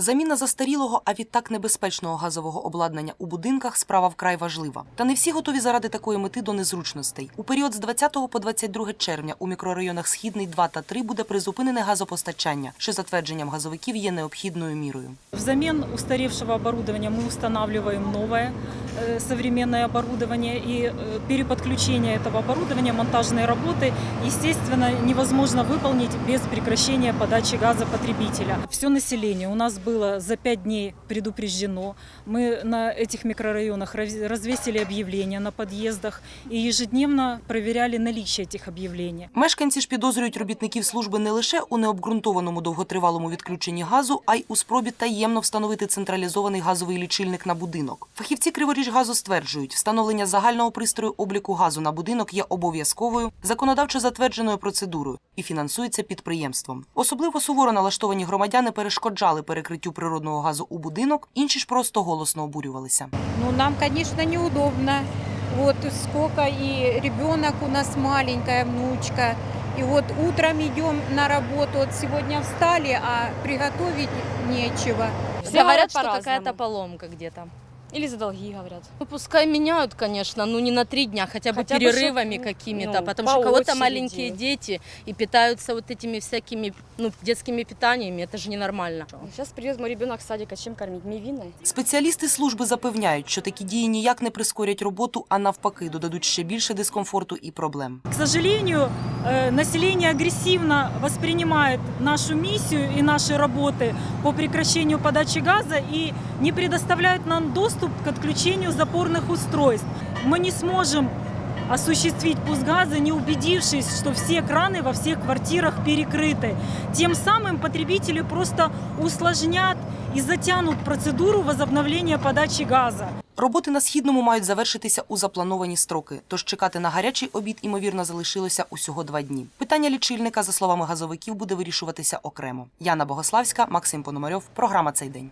Заміна застарілого, а відтак небезпечного газового обладнання у будинках – справа вкрай важлива. Та не всі готові заради такої мети до незручностей. У період з 20 по 22 червня у мікрорайонах Східний, 2 та 3 буде призупинене газопостачання, що за твердженням газовиків є необхідною мірою. Взамен устаревшего оборудования мы устанавливаем новое современное оборудование, и переподключение этого оборудования, монтажные работы, естественно, невозможно выполнить без прекращения подачи газа потребителя. Все население у нас было за 5 дней предупреждено. Мы на этих микрорайонах развесили объявления на подъездах и ежедневно проверяли наличие этих объявлений. Мешканці ж підозрюють робітників служби не лише у необґрунтованому довготривалому відключенні газу, а й у спробі таємно встановити централізований газовий лічильник на будинок. Фахівці Криворіжгазу стверджують, встановлення загального пристрою обліку газу на будинок є обов'язковою, законодавчо затвердженою процедурою і фінансується підприємством. Особливо суворо налаштовані громадяни перешкоджали перекриттю природного газу у будинок, інші ж просто голосно обурювалися. Нам, конечно, неудобно. Вот сколько и ребенок у нас маленькая, внучка. И вот утром идем на работу, вот сегодня встали, а приготовить нечего. Все говорят, что какая-то поломка где-то. Или за долги, говорят. Ну, пускай меняют, конечно, но не на 3 дня, хотя бы перерывами какими-то, потому что у кого-то маленькие дети и питаются вот этими всякими детскими питаниями, это же ненормально. Сейчас придет мой ребенок с садика, чем кормить? Мивиной? Спеціалісти служби запевняють, що такі дії ніяк не прискорять роботу, а навпаки додадуть ще більше дискомфорту і проблем. К сожалению, население агрессивно воспринимает нашу миссию и наши работы по прекращению подачи газа и не предоставляют нам доступ к отключению запорных устройств. Мы не сможем осуществить пуск газа, не убедившись, что все краны во всех квартирах перекрыты. Тем самым потребители просто усложнят и затянут процедуру возобновления подачи газа. Роботи на Східному мають завершитися у заплановані строки, тож чекати на гарячий обід, ймовірно, залишилося усього 2 дні. Питання лічильника, за словами газовиків, буде вирішуватися окремо. Яна Богославська, Максим Пономарьов. Програма «Цей день».